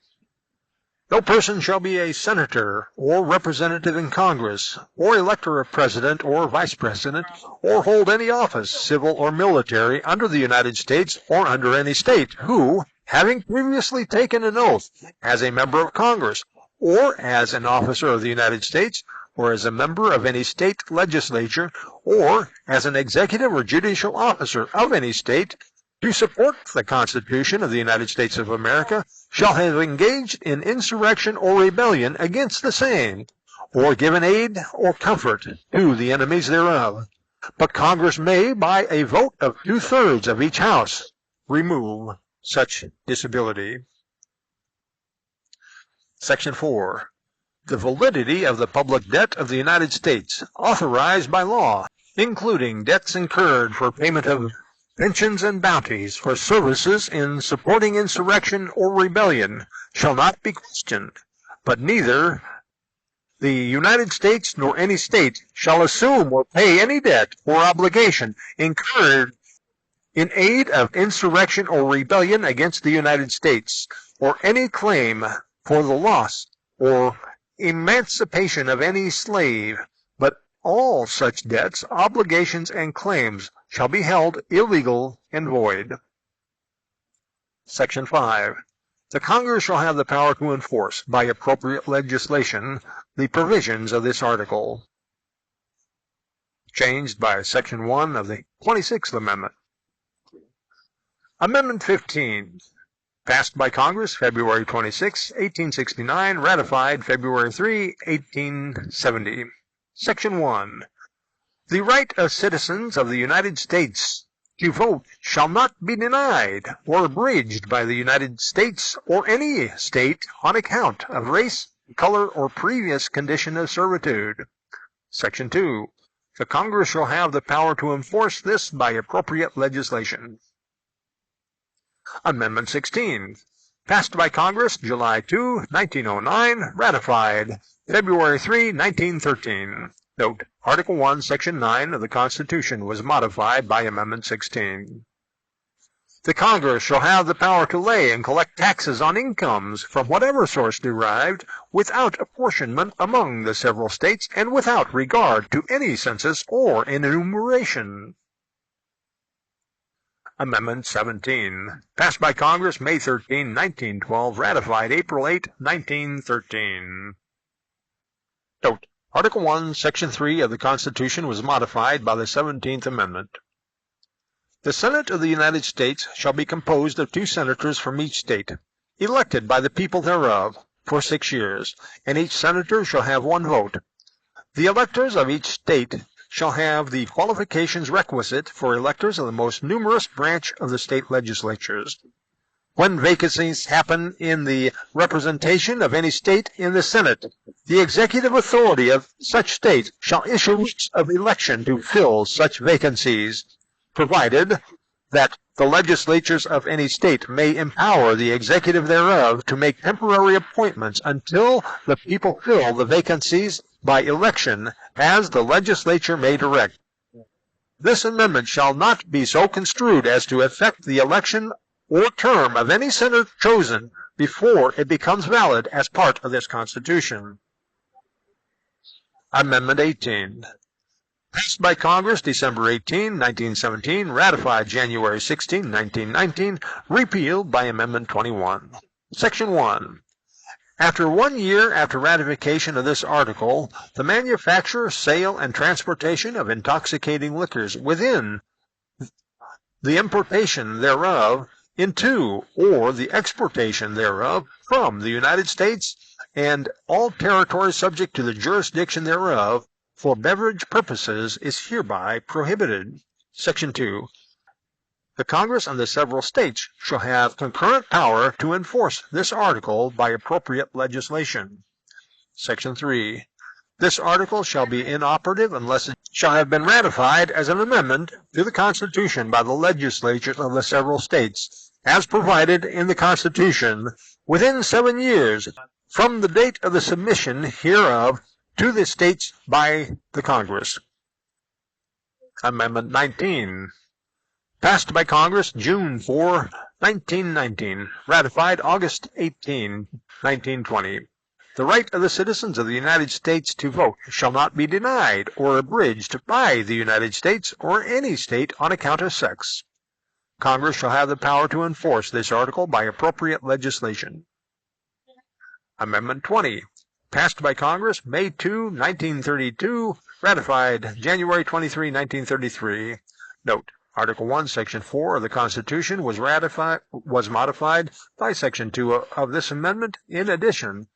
No person shall be a senator or representative in Congress, or elector of president or vice president, or hold any office, civil or military, under the United States or under any state, who, having previously taken an oath as a member of Congress, or as an officer of the United States, or as a member of any state legislature, or as an executive or judicial officer of any state, to support the Constitution of the United States of America, shall have engaged in insurrection or rebellion against the same, or given aid or comfort to the enemies thereof. But Congress may, by a vote of 2/3 of each House, remove such disability. Section 4. The validity of the public debt of the United States, authorized by law, including debts incurred for payment of pensions and bounties for services in supporting insurrection or rebellion, shall not be questioned, but neither the United States nor any state shall assume or pay any debt or obligation incurred in aid of insurrection or rebellion against the United States, or any claim for the loss or emancipation of any slave, but all such debts, obligations, and claims shall be held illegal and void. Section 5. The Congress shall have the power to enforce, by appropriate legislation, the provisions of this article. Changed by Section 1 of the 26th Amendment. Amendment 15. Passed by Congress February 26, 1869, ratified February 3, 1870. Section 1. The right of citizens of the United States to vote shall not be denied or abridged by the United States or any state on account of race, color, or previous condition of servitude. Section 2. The Congress shall have the power to enforce this by appropriate legislation. Amendment 16. Passed by Congress July 2, 1909, ratified February 3, 1913. Note, Article 1, Section 9 of the Constitution was modified by Amendment 16. The Congress shall have the power to lay and collect taxes on incomes from whatever source derived, without apportionment among the several states, and without regard to any census or enumeration. Amendment 17. Passed by Congress May 13, 1912, ratified April 8, 1913. Note, Article 1, Section 3 of the Constitution was modified by the 17th Amendment. The Senate of the United States shall be composed of 2 senators from each state, elected by the people thereof, for 6 years, and each senator shall have 1 vote. The electors of each state shall have the qualifications requisite for electors of the most numerous branch of the state legislatures. When vacancies happen in the representation of any state in the Senate, the executive authority of such state shall issue rules of election to fill such vacancies, provided that the legislatures of any state may empower the executive thereof to make temporary appointments until the people fill the vacancies by election as the legislature may direct. This amendment shall not be so construed as to affect the election or term of any senator chosen before it becomes valid as part of this Constitution. Amendment 18. Passed by Congress December 18, 1917, ratified January 16, 1919, repealed by Amendment 21. Section 1. After 1 year after ratification of this article, the manufacture, sale, and transportation of intoxicating liquors within the importation thereof into or the exportation thereof from the United States and all territories subject to the jurisdiction thereof for beverage purposes is hereby prohibited. Section 2. The Congress and the several states shall have concurrent power to enforce this article by appropriate legislation. Section 3. This article shall be inoperative unless it shall have been ratified as an amendment to the Constitution by the legislatures of the several states, as provided in the Constitution, within 7 years from the date of the submission hereof to the states by the Congress. Amendment 19. Passed by Congress June 4, 1919, ratified August 18, 1920. The right of the citizens of the United States to vote shall not be denied or abridged by the United States or any state on account of sex. Congress shall have the power to enforce this article by appropriate legislation. Amendment 20. Passed by Congress May 2, 1932, ratified January 23, 1933. Note: Article 1, Section 4 of the Constitution was modified by Section 2 of this amendment. In addition,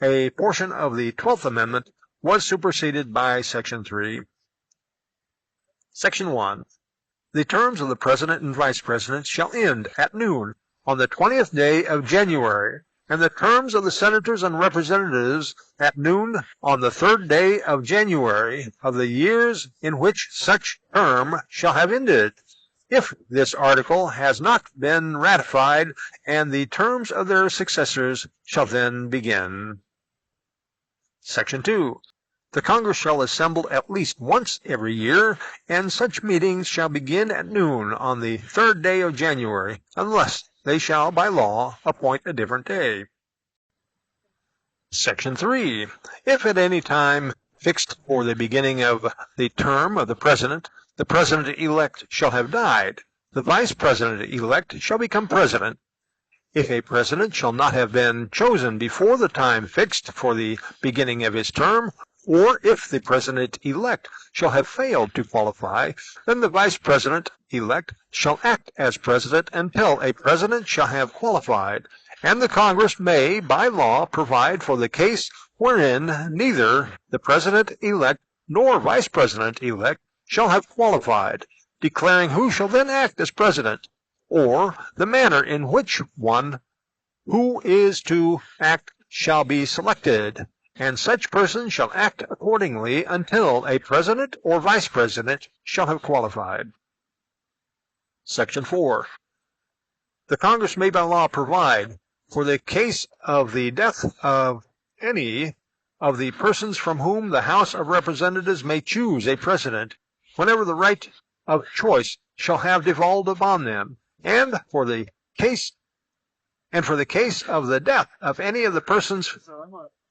a portion of the 12th Amendment was superseded by Section 3. Section 1. The terms of the President and Vice President shall end at noon on the 20th day of January, and the terms of the Senators and Representatives at noon on the 3rd day of January of the years in which such term shall have ended, if this article has not been ratified, and the terms of their successors shall then begin. Section 2. The Congress shall assemble at least once every year, and such meetings shall begin at noon on the 3rd day of January, unless they shall by law appoint a different day. Section 3. If at any time fixed for the beginning of the term of the President-elect shall have died, the Vice President-elect shall become President. If a President shall not have been chosen before the time fixed for the beginning of his term, or if the President-elect shall have failed to qualify, then the Vice President-elect shall act as President until a President shall have qualified, and the Congress may, by law, provide for the case wherein neither the President-elect nor Vice President-elect shall have qualified, declaring who shall then act as President, or the manner in which one who is to act shall be selected, and such person shall act accordingly until a President or Vice President shall have qualified. Section 4. The Congress may by law provide for the case of the death of any of the persons from whom the House of Representatives may choose a President, whenever the right of choice shall have devolved upon them, and for the case of the death of any of the persons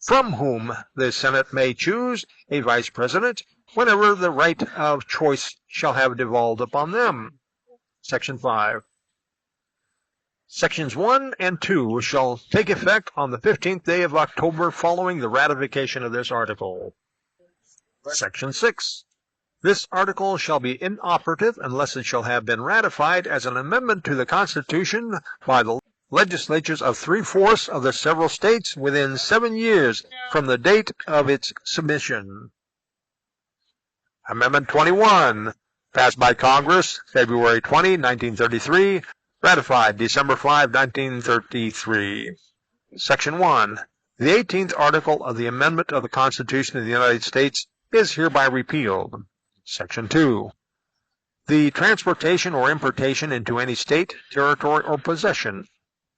from whom the Senate may choose a Vice President, whenever the right of choice shall have devolved upon them. Section 5. Sections 1 and 2 shall take effect on the 15th day of October following the ratification of this article. Section 6. This article shall be inoperative unless it shall have been ratified as an amendment to the Constitution by the legislatures of 3/4 of the several states within 7 years from the date of its submission. Amendment 21, passed by Congress February 20, 1933, ratified December 5, 1933. Section 1. The 18th article of the Amendment of the Constitution of the United States is hereby repealed. Section 2. The transportation or importation into any state, territory, or possession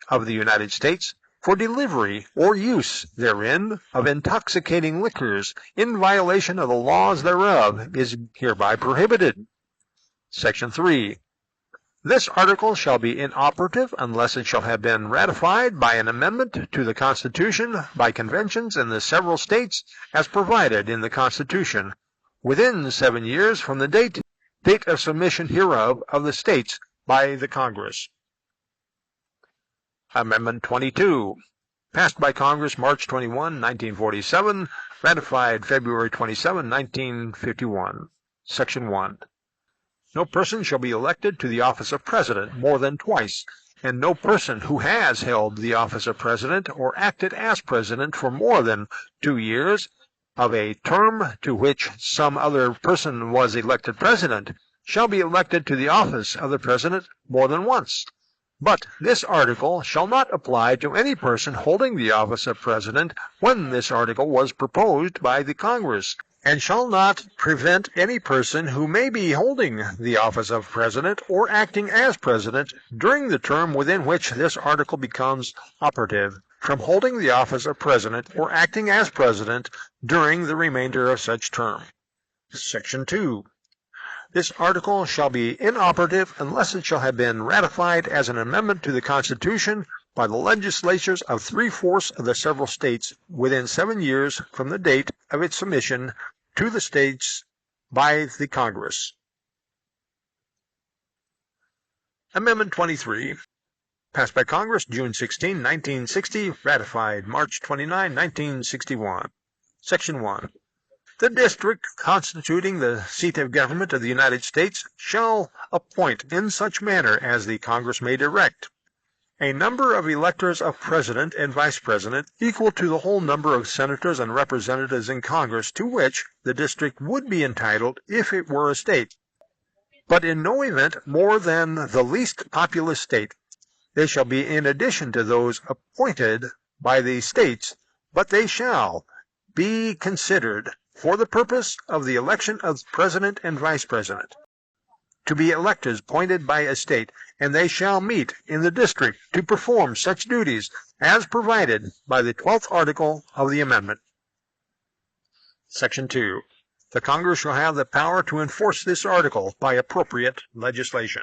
of the United States for delivery or use therein of intoxicating liquors in violation of the laws thereof is hereby prohibited. Section 3. This article shall be inoperative unless it shall have been ratified by an amendment to the Constitution by conventions in the several states as provided in the Constitution within 7 years from the date of submission hereof of the states by the Congress. Amendment 22, passed by Congress March 21, 1947, ratified February 27, 1951. Section 1. No person shall be elected to the office of President more than twice, and no person who has held the office of President or acted as President for more than 2 years of a term to which some other person was elected President shall be elected to the office of the President more than once. But this article shall not apply to any person holding the office of President when this article was proposed by the Congress, and shall not prevent any person who may be holding the office of President or acting as President during the term within which this article becomes operative from holding the office of President or acting as President during the remainder of such term. Section 2. This article shall be inoperative unless it shall have been ratified as an amendment to the Constitution by the legislatures of 3/4 of the several states within 7 years from the date of its submission to the states by the Congress. Amendment 23, passed by Congress June 16, 1960, ratified March 29, 1961. Section 1. The district constituting the seat of government of the United States shall appoint in such manner as the Congress may direct a number of electors of President and Vice President equal to the whole number of senators and representatives in Congress to which the district would be entitled if it were a state, but in no event more than the least populous state. They shall be in addition to those appointed by the states, but they shall be considered for the purpose of the election of President and Vice President, to be electors appointed by a state, and they shall meet in the district to perform such duties as provided by the 12th article of the amendment. Section 2. The Congress shall have the power to enforce this article by appropriate legislation.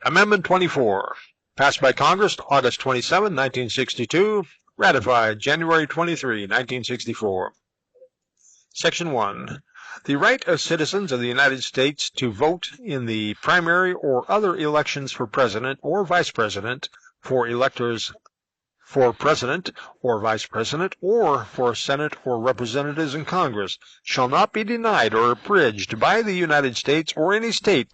Amendment 24, passed by Congress August 27, 1962, ratified January 23, 1964. Section 1. The right of citizens of the United States to vote in the primary or other elections for President or Vice President, for electors for President or Vice President, or for Senate or Representatives in Congress, shall not be denied or abridged by the United States or any state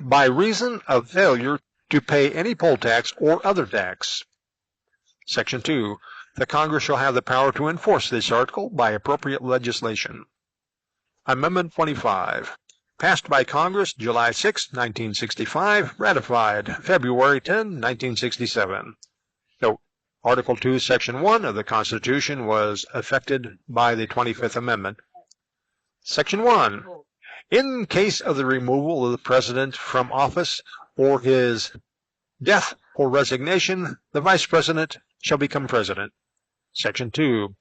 by reason of failure to pay any poll tax or other tax. Section 2. The Congress shall have the power to enforce this article by appropriate legislation. Amendment 25, passed by Congress July 6, 1965, ratified February 10, 1967. Note: Article 2, Section 1 of the Constitution was affected by the 25th Amendment. Section 1. In case of the removal of the President from office or his death or resignation, the Vice President shall become President. Section 2.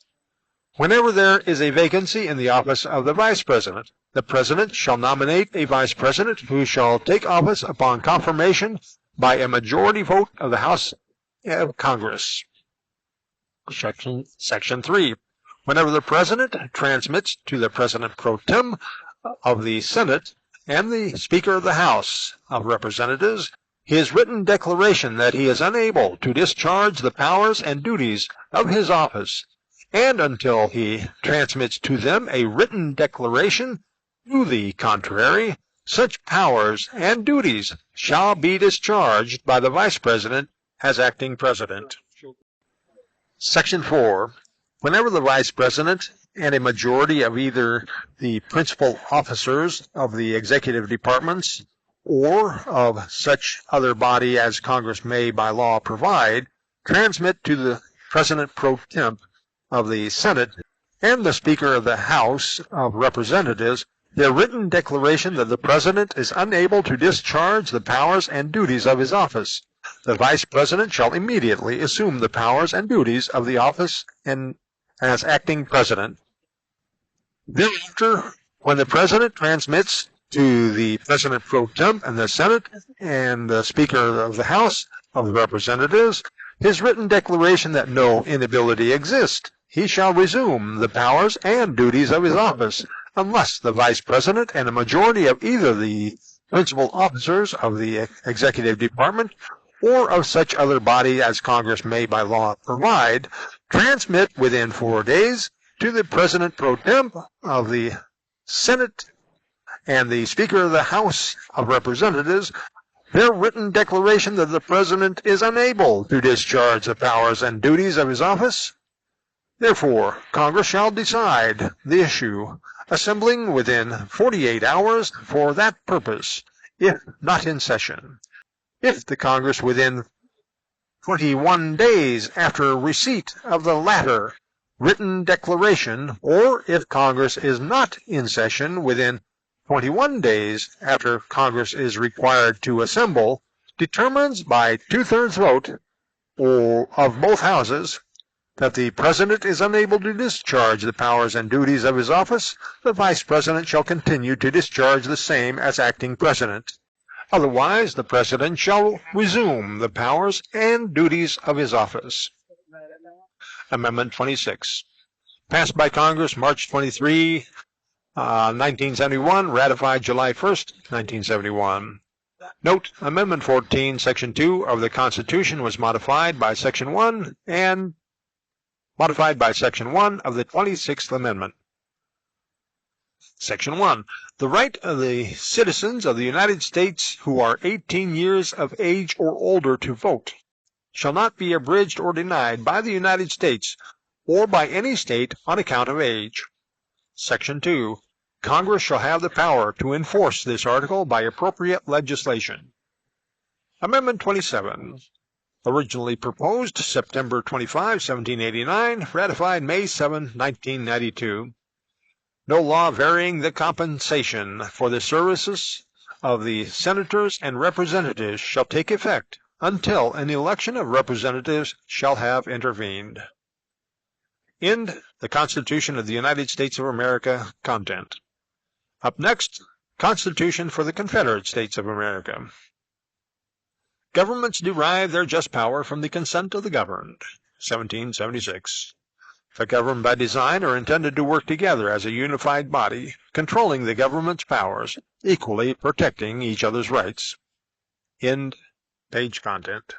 Whenever there is a vacancy in the office of the Vice President, the President shall nominate a Vice President who shall take office upon confirmation by a majority vote of the House of Congress. Section 3. Whenever the President transmits to the President pro tem of the Senate and the Speaker of the House of Representatives his written declaration that he is unable to discharge the powers and duties of his office, and until he transmits to them a written declaration to the contrary, Such powers and duties shall be discharged by the Vice President as acting President. Section 4. Whenever the Vice President and a majority of either the principal officers of the executive departments or of such other body as Congress may by law provide transmit to the President pro temp of the Senate and the Speaker of the House of Representatives their written declaration that the President is unable to discharge the powers and duties of his office, the Vice President shall immediately assume the powers and duties of the office and as acting President. Thereafter, when the President transmits to the President pro temp and the Senate and the Speaker of the House of Representatives his written declaration that no inability exists, he shall resume the powers and duties of his office, unless the Vice President and a majority of either the principal officers of the executive department or of such other body as Congress may by law provide transmit within 4 days to the President pro temp of the Senate and the Speaker of the House of Representatives their written declaration that the President is unable to discharge the powers and duties of his office. Therefore, Congress shall decide the issue, assembling within 48 hours for that purpose, if not in session. If the Congress within 21 days after receipt of the latter written declaration, or if Congress is not in session within 21 days after Congress is required to assemble, determines by 2/3 vote or of both houses that the President is unable to discharge the powers and duties of his office, the Vice President shall continue to discharge the same as acting President. Otherwise, the President shall resume the powers and duties of his office. Amendment 26. Passed by Congress March 23, 1971, ratified July 1st, 1971. Note, Amendment 14, Section 2 of the Constitution was modified by Section 1 and modified by Section 1 of the 26th Amendment. Section 1. The right of the citizens of the United States who are 18 years of age or older to vote shall not be abridged or denied by the United States or by any state on account of age. Section 2. Congress shall have the power to enforce this article by appropriate legislation. Amendment 27. Originally proposed September 25, 1789, ratified May 7, 1992. No law varying the compensation for the services of the senators and representatives shall take effect until an election of representatives shall have intervened. End the Constitution of the United States of America content. Up next, Constitution for the Confederate States of America. Governments derive their just power from the consent of the governed. 1776. The governed by design are intended to work together as a unified body, controlling the government's powers, equally protecting each other's rights. End page content.